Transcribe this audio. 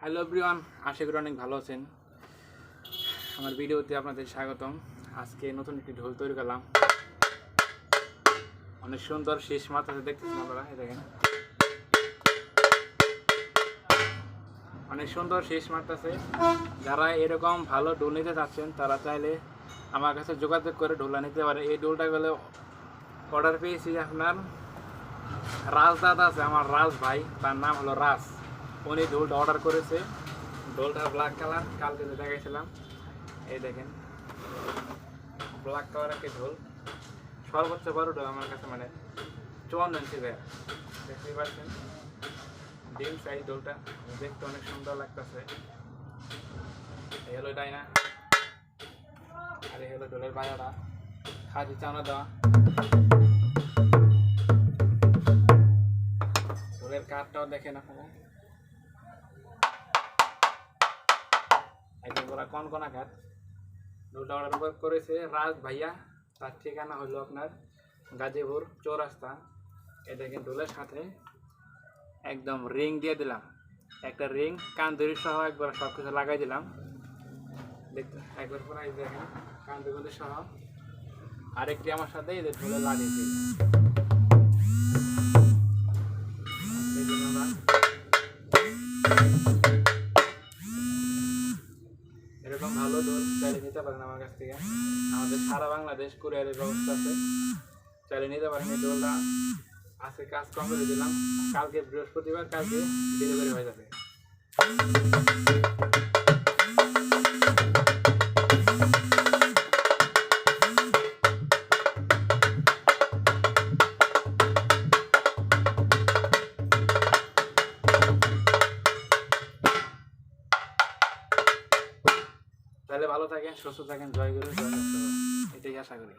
Hello everyone, আশা করি অনেক ভালো আছেন। আমার ভিডিওতে আপনাদের স্বাগতম। আজকে নতুন একটি ঢোল তৈরি করলাম। অনেক সুন্দর শেষ মাথাতে দেখতেছেন আপনারা, এই দেখেন অনেক সুন্দর শেষ মারতেছে। যারা এরকম ভালো ঢোল নিতে চাচ্ছেন তারা চাইলে আমার কাছে যোগাযোগ করে ঢোলটা নিতে পারে। এই ঢোলটা গেলে অর্ডার পেয়েছি আপনার রাজ দাদা আছে, আমার রাজ ভাই, তার নাম হলো রাজ। উনি ঢোলটা অর্ডার করেছে। ঢোলটা ব্ল্যাক কালার, কালকে যে দেখাইছিলাম, এই দেখেন ব্ল্যাক কালার একটি ঢোল। সর্বোচ্চ বড় ঢোল আমার কাছে, মানে 54 ইঞ্চি দেয়, দেখতেই পাচ্ছেন। ডিম সাইজ ঢোলটা দেখতে অনেক সুন্দর লাগতেছে। এই হলো ডাইনা, আর এই হলো ঢোলের বাজাটা, খাদি চানা দেওয়া। ঢোলের কাঠটাও দেখেন আপনারা, একদম পুরা কনকনা কাঠ। ঢোলটা অর্ডার করেছে রাজ ভাইয়া। তার ঠিকানা হলো আপনার গাজীপুর চৌরাস্তা। এই দেখেন ঢোলের সাথে একদম রিং দিয়ে দিলাম, একটা রিং কান্দুরি সহ একবার সব কিছু লাগাই দিলাম। দেখতে একবার পরে দেখেন কান্দুরি সহ আরেকটি আমার সাথে এদের ঢোলে লাগিয়েছি। এরকম ভালো ঢোল চাইলে নিতে পারেন আমার কাছ থেকে। আমাদের সারা বাংলাদেশ কুরিয়ারের ব্যবস্থা আছে, চাইলে নিতে পারেন। এই ঢোলটা আজকে কাজ কম করে দিলাম, কালকে বৃহস্পতিবার, কালকে ডেলিভারি হয়ে যাবে। তাহলে ভালো থাকেন, সুস্থ থাকেন, জয় গুরু, জয়, এটাই আশা করি।